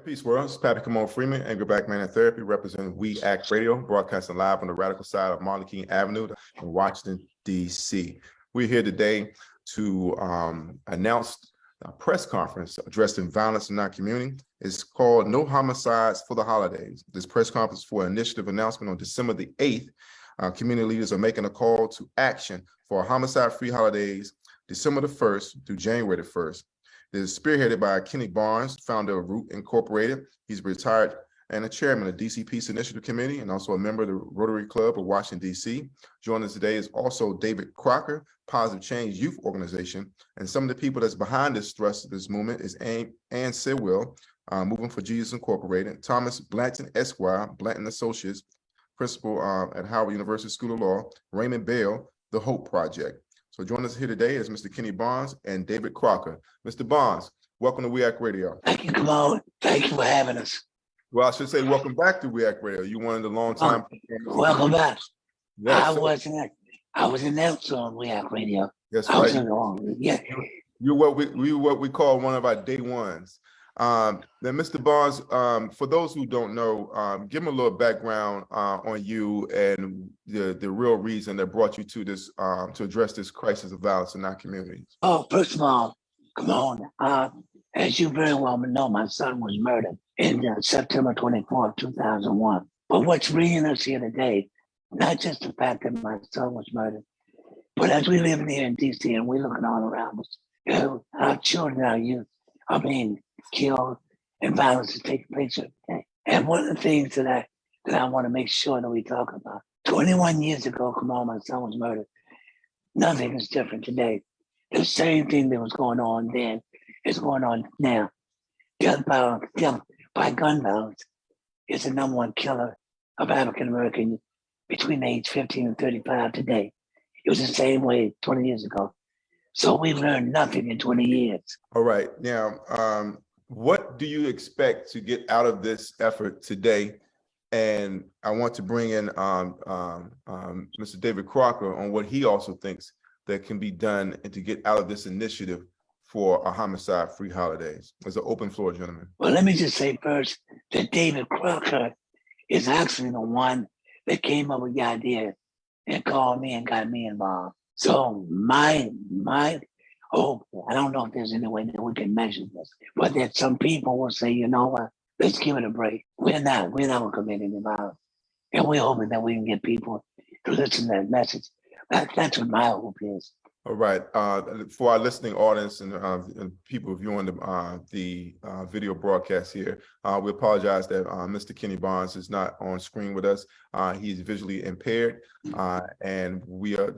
Peace, world. It's Patrick Freeman, Angry Black Man in Therapy, representing We Act Radio, broadcasting live on the radical side of Martin King Avenue in Washington, D.C. We're here today to announce a press conference addressing violence in our community. It's called No Homicides for the Holidays. This press conference for an initiative announcement on December the 8th. Community leaders are making a call to action for homicide-free holidays, December the 1st through January the 1st. It is spearheaded by Kenny Barnes, founder of thru Incorporated. He's retired and a chairman of DC Peace Initiative Committee and also a member of the Rotary Club of Washington, D.C. Joining us today is also David Crocker, Positive Change Youth Organization. And some of the people that's behind this thrust of this movement is Ann Sewell, Moving for Jesus Incorporated, Thomas Blanton, Esquire, Blanton Associates, principal at Howard University School of Law, Raymond Bell, The Hope Project. So joining us here today is Mr. Kenny Barnes and David Crocker. Mr. Barnes, welcome to We Act Radio. Thank you, Kamala. Thank you for having us. Well, I should say welcome back to We Act Radio. You wanted a long time. Welcome back. Yes, I was announced on We Act Radio. That's right. You're what we call one of our day ones. Then, Mr. Barnes, for those who don't know, give them a little background on you and the real reason that brought you to this to address this crisis of violence in our communities. Oh, first of all, come on. As you very well know, my son was murdered in September 24th, 2001. But what's bringing us here today, not just the fact that my son was murdered, but as we live here in D.C. and we're looking all around us, our children, our youth are being killed and violence is taking place every day. And one of the things that I want to make sure that we talk about, 21 years ago, come on, my son was murdered. Nothing is different today. The same thing that was going on then is going on now. Gun violence is the number one killer of African Americans between age 15 and 35 today. It was the same way 20 years ago. So we've learned nothing in 20 years. All right. Now, what do you expect to get out of this effort today? And I want to bring in Mr. David Crocker on what he also thinks that can be done and to get out of this initiative for a homicide-free holidays. It's an open floor, gentlemen. Well, let me just say first that David Crocker is actually the one that came up with the idea and called me and got me involved. So my hope, I don't know if there's any way that we can measure this, but that some people will say, you know what, let's give it a break. We're not gonna commit any violence. And we're hoping that we can get people to listen to that message. That's what my hope is. All right. For our listening audience and people viewing the video broadcast here, we apologize that Mr. Kenny Barnes is not on screen with us. He's visually impaired, and we are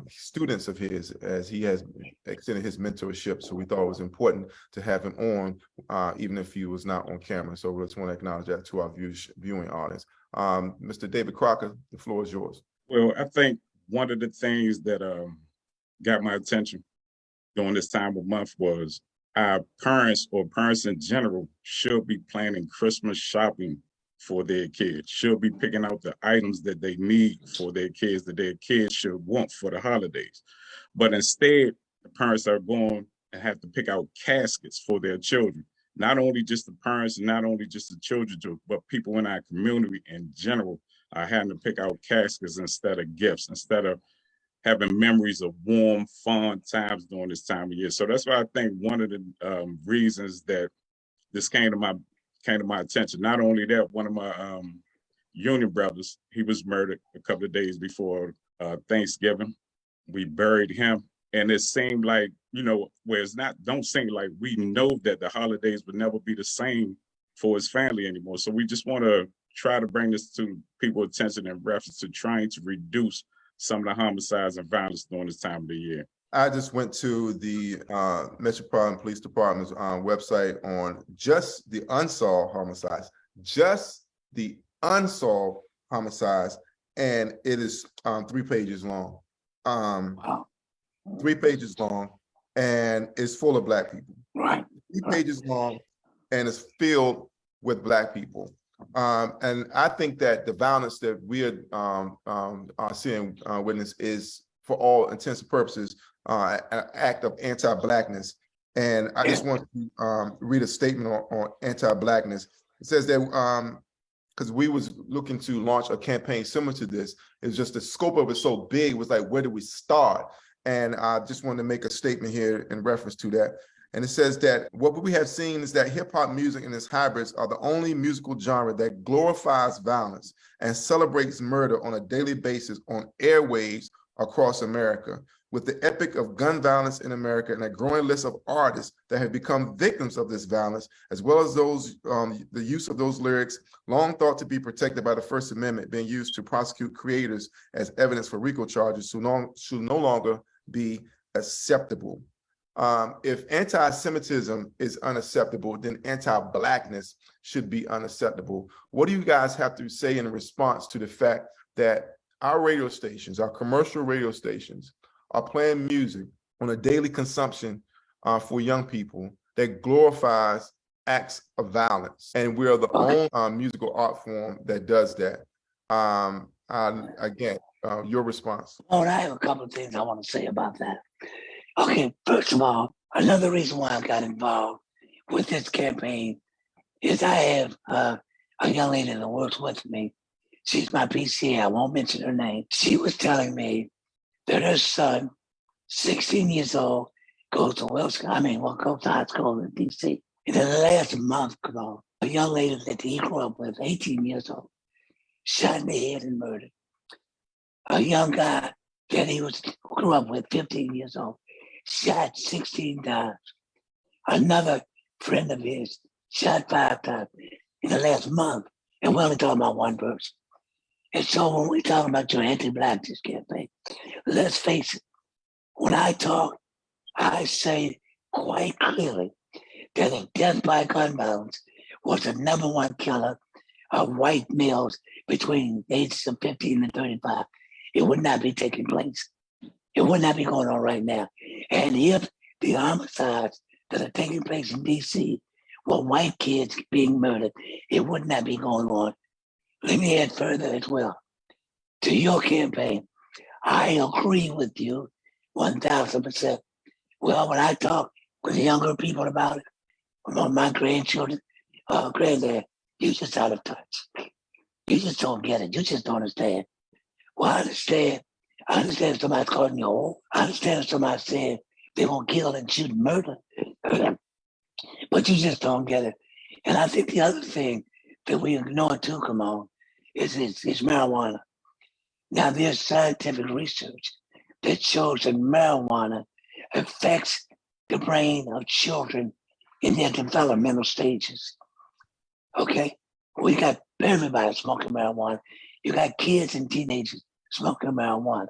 students of his as he has extended his mentorship. So we thought it was important to have him on, even if he was not on camera. So we just want to acknowledge that to our viewing audience. Mr. David Crocker, the floor is yours. Well, I think one of the things that got my attention during this time of month was our parents or parents in general should be planning Christmas shopping for their kids, should be picking out the items that they need for their kids, that their kids should want for the holidays. But instead, the parents are going and have to pick out caskets for their children. Not only just the parents and not only just the children, but people in our community in general are having to pick out caskets instead of gifts, instead of having memories of warm, fun times during this time of year. So that's why I think one of the reasons that this came to my attention. Not only that, one of my union brothers, he was murdered a couple of days before Thanksgiving. We buried him, and it seemed like, you know, where it's not, don't seem like we know that the holidays would never be the same for his family anymore. So we just want to try to bring this to people's attention in reference to trying to reduce some of the homicides and violence during this time of the year. I just went to the Metropolitan Police Department's website on just the unsolved homicides, and it is 3 pages long. 3 pages long, and it's full of Black people. Right. 3 pages long, and it's filled with Black people. And I think that the violence that we are seeing witness is, for all intents and purposes, an act of anti-Blackness And I just want to read a statement on anti-Blackness. It says that because we was looking to launch a campaign similar to this, it's just the scope of it so big, it was like, where do we start? And I just wanted to make a statement here in reference to that. And it says that what we have seen is that hip hop music and its hybrids are the only musical genre that glorifies violence and celebrates murder on a daily basis on airwaves across America. With the epic of gun violence in America and a growing list of artists that have become victims of this violence, as well as those the use of those lyrics, long thought to be protected by the First Amendment, being used to prosecute creators as evidence for RICO charges, should no longer be acceptable. If anti-Semitism is unacceptable, then anti-Blackness should be unacceptable. What do you guys have to say in response to the fact that our radio stations, our commercial radio stations, are playing music on a daily consumption for young people that glorifies acts of violence, and we are the only musical art form that does that? Again, your response. Oh, I have a couple of things I want to say about that. Okay, first of all, another reason why I got involved with this campaign is I have a young lady that works with me. She's my PCA. I won't mention her name. She was telling me that her son, 16 years old, goes to goes to high school in DC. In the last month, a young lady that he grew up with, 18 years old, shot in the head and murdered. A young guy that he grew up with, 15 years old, shot 16 times. Another friend of his shot 5 times in the last month. And we're only talking about one person. And so when we talk about your anti-Blackness campaign, let's face it, when I talk, I say quite clearly that if death by gun violence was the #1 killer of white males between the ages of 15 and 35, it would not be taking place. It would not be going on right now. And if the homicides that are taking place in DC were white kids being murdered, it would not be going on. Let me add further as well. To your campaign, I agree with you 1,000%. Well, when I talk with the younger people about it, about my grandchildren, granddad, you just out of touch. You just don't get it. You just don't understand. Well, I understand. I understand if somebody's calling you old. I understand if somebody's saying they're going to kill and shoot and murder. But you just don't get it. And I think the other thing that we ignore too, come on, is marijuana. Now, there's scientific research that shows that marijuana affects the brain of children in their developmental stages. Okay? We got everybody smoking marijuana. You got kids and teenagers smoking marijuana.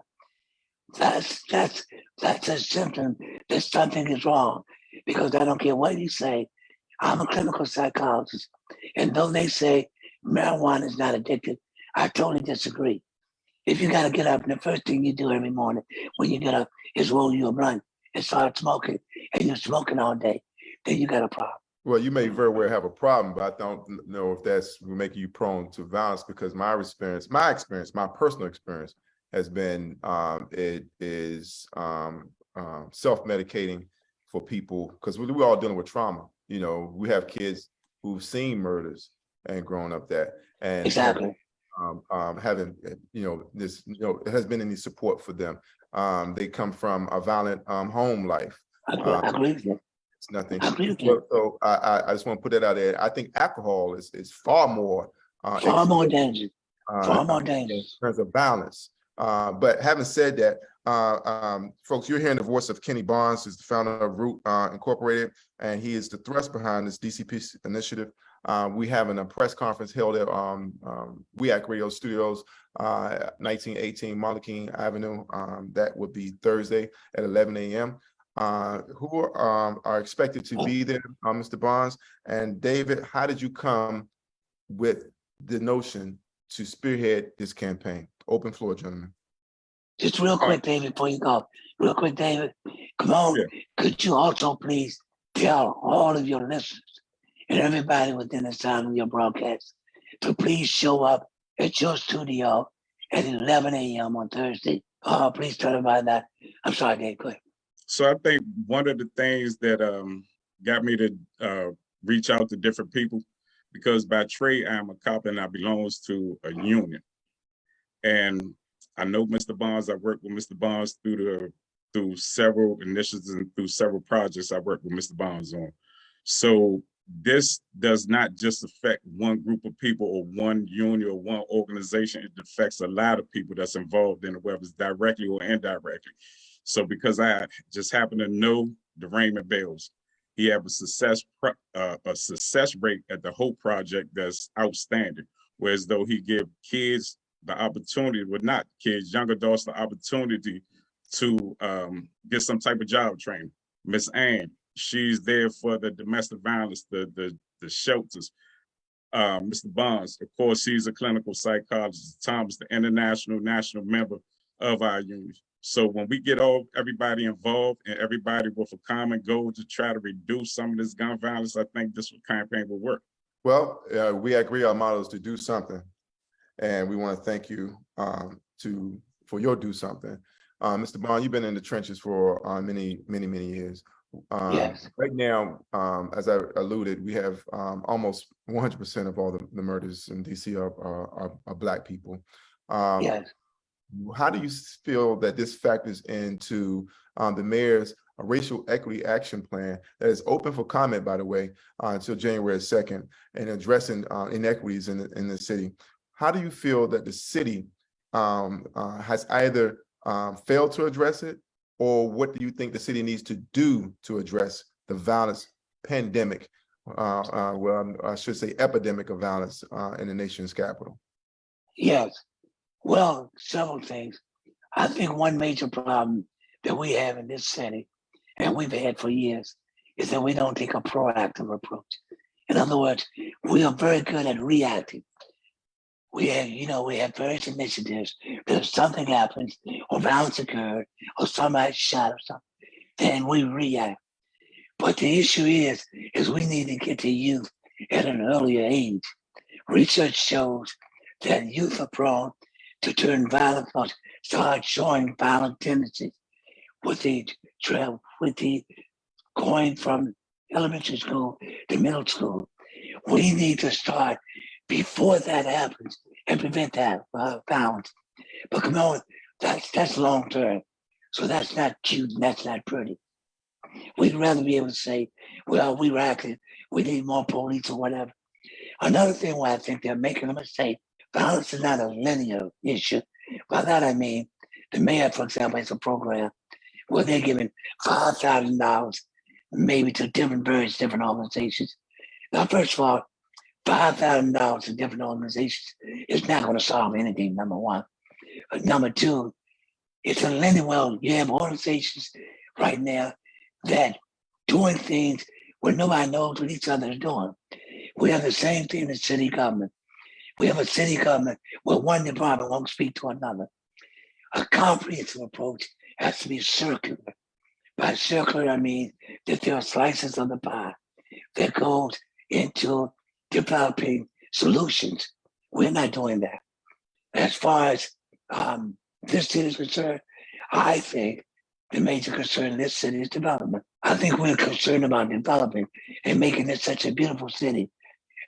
That's a symptom that something is wrong, because I don't care what you say. I'm a clinical psychologist, and though they say marijuana is not addictive, I totally disagree. If you got to get up and the first thing you do every morning when you get up is roll you a blunt and start smoking, and you're smoking all day, then you got a problem. Well, you may very well have a problem, but I don't know if that's making you prone to violence, because my personal experience has been it is self-medicating for people, because we're all dealing with trauma. You know, we have kids who've seen murders and grown up that, and exactly. Having this, it has been any support for them. They come from a violent home life. I agree with you. It's nothing. I agree with you. So I just want to put that out there. I think alcohol is far more dangerous. Far more dangerous in terms of balance. But having said that, folks, you're hearing the voice of Kenny Barnes, who's the founder of Root Incorporated, and he is the thrust behind this DCP initiative. We having a press conference held at We Act Radio Studios, 1918 Marley Avenue. That would be Thursday at 11 a.m. Who are expected to be there, Mr. Barnes and David? How did you come with the notion to spearhead this campaign? Open floor, gentlemen. Just real quick, David, before you go. Real quick, David, come on. Yeah. Could you also please tell all of your listeners and everybody within the sound of your broadcast to please show up at your studio at 11 a.m. on Thursday? Please tell everybody that. I'm sorry, Dave, go ahead. So I think one of the things that got me to reach out to different people, because by trade I am a cop and I belongs to a union. And I know Mr. Bonds. I worked with Mr. Bonds through several initiatives and through several projects I worked with Mr. Bonds on. So this does not just affect one group of people or one union or one organization. It affects a lot of people that's involved in it, whether it's directly or indirectly. So because I just happen to know the Raymond Bells, he have a success rate at the Hope Project that's outstanding. Whereas though he give kids the opportunity, well, not kids, young adults, the opportunity to get some type of job training. Miss Ann, she's there for the domestic violence, the shelters. Mr. Bonds, of course, he's a clinical psychologist. Thomas, the national member of our union. So when we get everybody involved and everybody with a common goal to try to reduce some of this gun violence, I think this campaign will work. Well, we agree our motto is to do something. And we want to thank you for your do something. Mr. Bond, you've been in the trenches for many years. Yes. Right now, as I alluded, we have almost 100% of all the murders in DC are Black people. Yes. How do you feel that this factors into the mayor's racial equity action plan that is open for comment, by the way, until January 2nd, and addressing inequities in the city? How do you feel that the city has either failed to address it, or what do you think the city needs to do to address the violence pandemic, well, I should say epidemic of violence in the nation's capital? Yes. Well, several things. I think one major problem that we have in this city, and we've had for years, is that we don't take a proactive approach. In other words, we are very good at reacting. We have various initiatives that if something happens or violence occurred or somebody shot or something, then we react. But the issue is we need to get to youth at an earlier age. Research shows that youth are prone to turn violent or start showing violent tendencies with the going from elementary school to middle school. We need to start before that happens and prevent that violence. But come on, that's long term. So that's not cute and that's not pretty. We'd rather be able to say, well, we were acting, we need more police or whatever. Another thing where I think they're making a mistake, violence is not a linear issue. By that I mean, the mayor, for example, has a program where they're giving $5,000 maybe to various different organizations. Now, first of all, $5,000 to different organizations is not going to solve anything, number one. But number two, it's a linear, well, you have organizations right now that doing things where nobody knows what each other is doing. We have the same thing in city government. We have a city government where one department won't speak to another. A comprehensive approach has to be circular. By circular, I mean that there are slices of the pie that goes into developing solutions. We're not doing that. As far as this city is concerned, I think the major concern in this city is development. I think we're concerned about developing and making this such a beautiful city.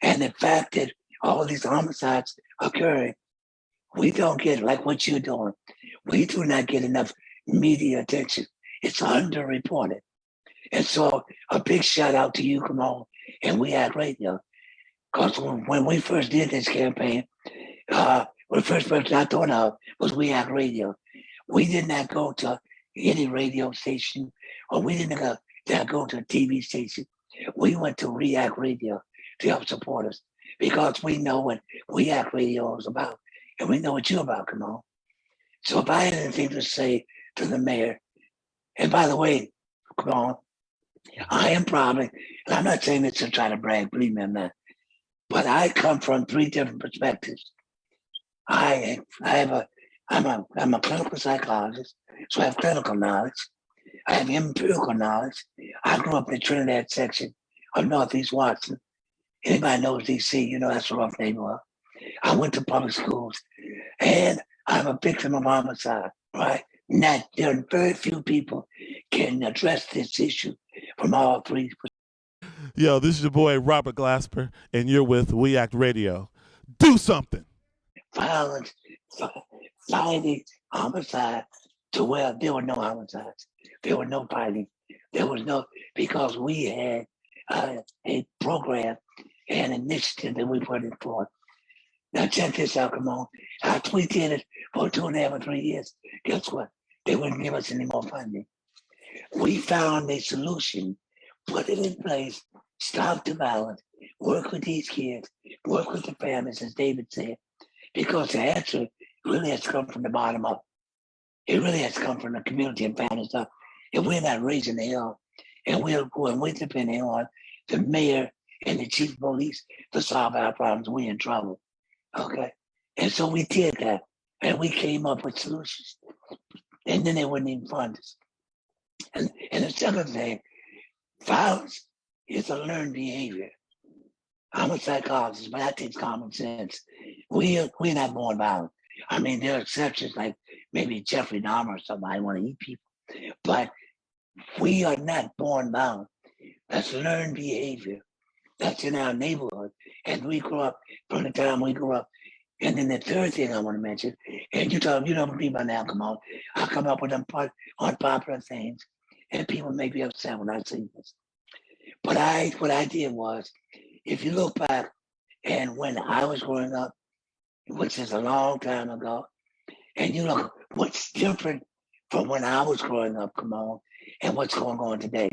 And the fact that all these homicides occurring, we don't get, like what you're doing, we do not get enough media attention. It's underreported. And so a big shout out to you, come on, and We Act Radio. Because when we first did this campaign, the first person I thought of was We Act Radio. We did not go to any radio station, or we didn't go to a TV station. We went to React Radio to help support us because we know what We Act Radio is about, and we know what you're about, come on. So if I had anything to say to the mayor, and by the way, come on, I am probably, and I'm not saying this to try to brag, believe me, I'm not, but I come from three different perspectives. I'm a clinical psychologist, so I have clinical knowledge. I have empirical knowledge. I grew up in the Trinidad section of Northeast Watson. Anybody knows DC, you know that's a rough neighborhood. I went to public schools, and I'm a victim of homicide, right? Not there are very few people can address this issue from all three. Yo, this is your boy Robert Glasper, and you're with We Act Radio. Do something. Violence, fighting, homicide, to where there were no homicides, there were no fighting, there was no, because we had a program and initiative that we put in forth. Now check this out, come on. After we did it for 2.5 or 3 years, guess what? They wouldn't give us any more funding. We found a solution, put it in place, stop the violence, work with these kids, work with the families, as David said, because the answer really has come from the bottom up. It really has come from the community and families up. If we're not raising the hell, and we're depending on the mayor and the chief of police to solve our problems, we're in trouble. Okay. And so we did that, and we came up with solutions. And then they wouldn't even fund us. And the second thing, violence is a learned behavior. I'm a psychologist, but I think common sense. We're not born violent. I mean, there are exceptions like maybe Jeffrey Dahmer or somebody want to eat people, but we are not born violent. That's learned behavior. That's in our neighborhood. And we grew up from the time we grew up. And then the third thing I want to mention, and you don't be by now, come on. I come up with unpopular things, and people may be upset when I say this. But what I did was, if you look back, and when I was growing up, which is a long time ago, and you look what's different from when I was growing up, come on, and what's going on today.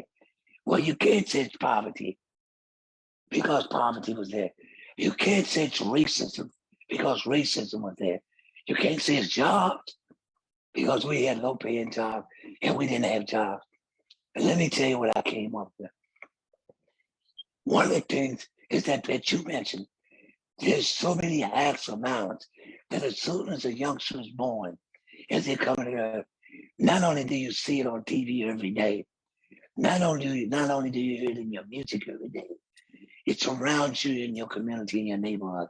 Well, you can't say it's poverty because poverty was there. You can't say it's racism because racism was there. You can't say it's jobs because we had low paying jobs and we didn't have jobs. And let me tell you what I came up with. One of the things is that you mentioned, there's so many acts of violence that as soon as a youngster is born, as they come to earth, not only do you see it on TV every day, not only do you hear it in your music every day, it surrounds you in your community, in your neighborhood.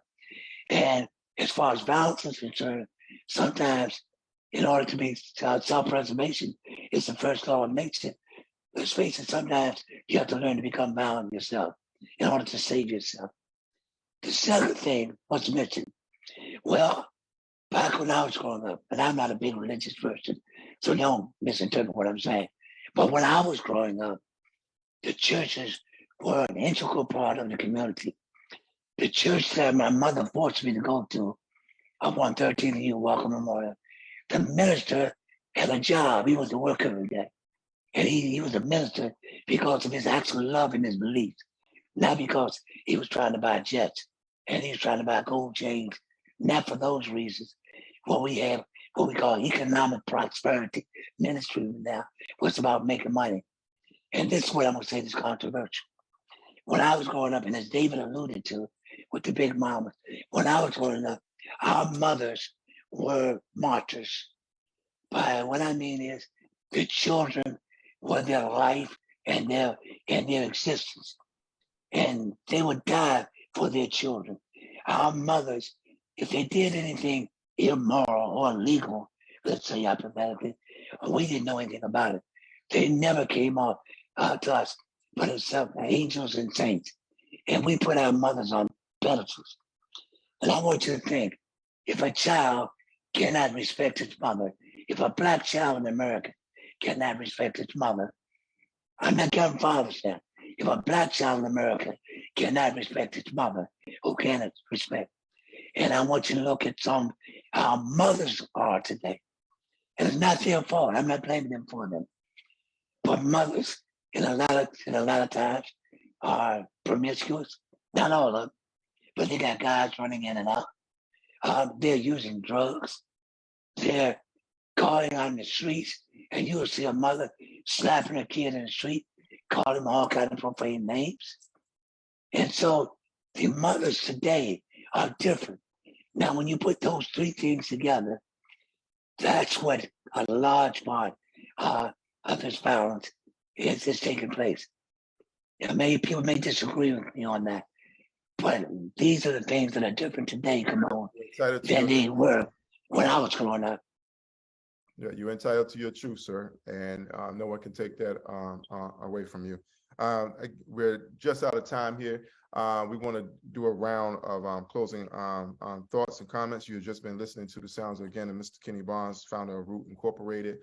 And as far as violence is concerned, sometimes in order to be self-preservation, it's the first law of nature. Let's face it, sometimes you have to learn to become violent yourself in order to save yourself. The second thing was mentioned. Well, back when I was growing up, and I'm not a big religious person, so don't misinterpret what I'm saying. But when I was growing up, the churches were an integral part of the community. The church that my mother forced me to go to, up on 13th U Walker Memorial, the minister had a job. He was to work every day. And he was a minister because of his actual love and his beliefs, not because he was trying to buy jets and he was trying to buy gold chains, not for those reasons. What we have, what we call economic prosperity ministry now, was about making money. And this is what I'm going to say is controversial. When I was growing up, and as David alluded to with the big mamas, when I was growing up, our mothers were martyrs. But what I mean is the children were their life and their existence. And they would die for their children. Our mothers, if they did anything immoral or illegal, let's say hypothetically, we didn't know anything about it. They never came up to us, but except angels and saints. And we put our mothers on pedestals. And I want you to think, if a child cannot respect its mother, if a black child in America cannot respect its mother, I'm not counting fathers now. If a black child in America cannot respect its mother, who can it respect? And I want you to look at how mothers are today. And it's not their fault. I'm not blaming them for them. But mothers, in a lot of times, are promiscuous. Not all of them, but they got guys running in and out. They're using drugs. They're going on the streets, and you'll see a mother slapping a kid in the street, calling him all kinds of profane names. And so the mothers today are different. Now, when you put those three things together, that's what a large part of this violence is taking place. And people may disagree with me on that, but these are the things that are different today, come on, than they were when I was growing up. Yeah, you're entitled to your truth, sir, and no one can take that away from you. We're just out of time here. We want to do a round of closing thoughts and comments. You've just been listening to the sounds again of Mr. Kenny Barnes, founder of Root Incorporated.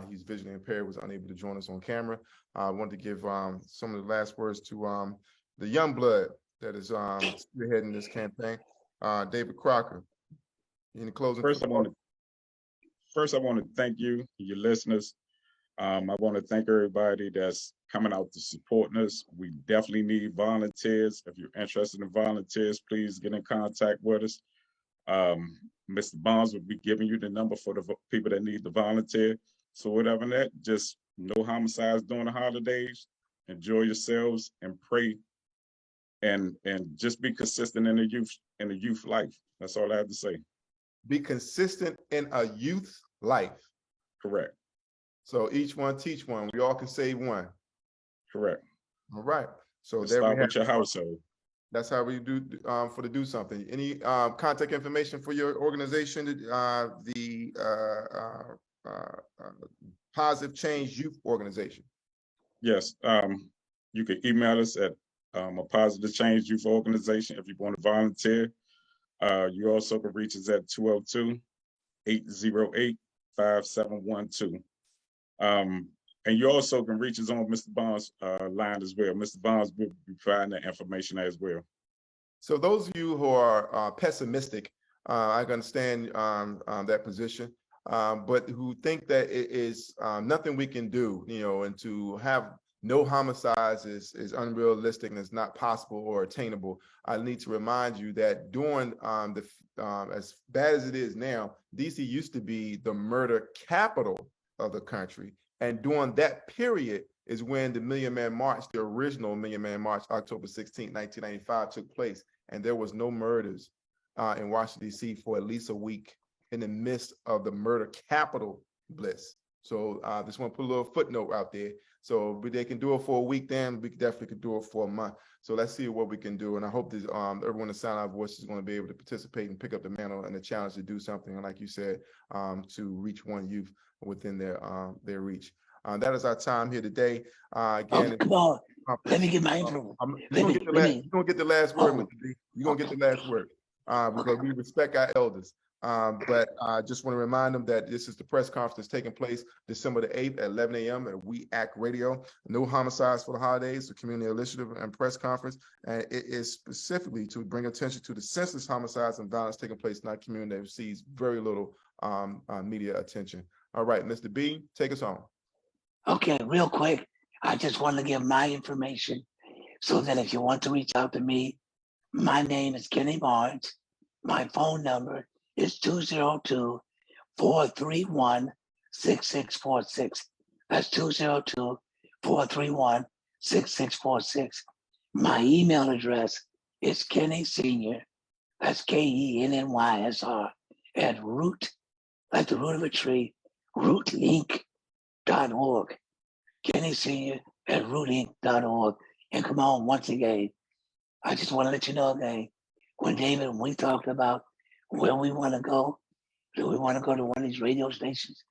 He's visually impaired, was unable to join us on camera. I wanted to give some of the last words to the young blood that is spearheading this campaign, David Crocker. Any closing? First, I want to thank you, your listeners. I want to thank everybody that's coming out to support us. We definitely need volunteers. If you're interested in volunteers, please get in contact with us. Mr. Barnes will be giving you the number for the people that need to volunteer. So whatever that, just no homicides during the holidays. Enjoy yourselves and pray, and just be consistent in the youth life. That's all I have to say. Be consistent in a youth life. Correct. So each one teach one. We all can save one. Correct. All right. So Let's there we start have with your household. That's how we do for the do something. Any contact information for your organization? The Positive Change Youth Organization. Yes. You can email us at a Positive Change Youth Organization if you want to volunteer. You also can reach us at 202-808-5712. And you also can reach us on Mr. Barnes' line as well. Mr. Barnes will be providing that information as well. So those of you who are pessimistic, I can understand that position, but who think that it is nothing we can do, and to have no homicides is unrealistic and it's not possible or attainable. I need to remind you that during as bad as it is now, DC used to be the murder capital of the country. And during that period is when the Million Man March, the original Million Man March, October 16, 1995, took place. And there was no murders in Washington, D.C. for at least a week in the midst of the murder capital bliss. So I just want to put a little footnote out there. So if they can do it for a week, then we definitely could do it for a month. So let's see what we can do. And I hope that everyone in Sound Our Voice is going to be able to participate and pick up the mantle and the challenge to do something. And like you said, to reach one youth within their reach. That is our time here today. Again, come on. Let me get my intro. You're going to get the last word, Mr. B. You're going to get the last word because we respect our elders. But I just want to remind them that this is the press conference that's taking place December the 8th at 11 a.m. at We Act Radio. No homicides for the holidays, the community initiative and press conference. And it is specifically to bring attention to the senseless homicides and violence taking place in our community that receives very little media attention. All right, Mr. B, take us home. Okay, real quick. I just want to give my information so that if you want to reach out to me, my name is Kenny Barnes. My phone number is 202-431-6646. That's 202-431-6646. My email address is Kenny Senior. That's KENNYSR at root, like the root of a tree, rootinc.org. Kenny Senior at rootinc.org. And come on, once again, I just want to let you know, gang, when David, we talked about where we want to go, do we want to go to one of these radio stations?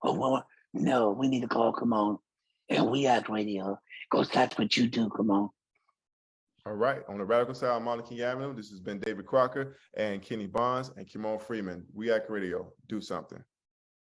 No, we need to call, come on, and We Act Radio, because that's what you do, come on. All right, on the radical side of Martin King Avenue, this has been David Crocker and Kenny Barnes and Kimon Freeman. We Act Radio, do something.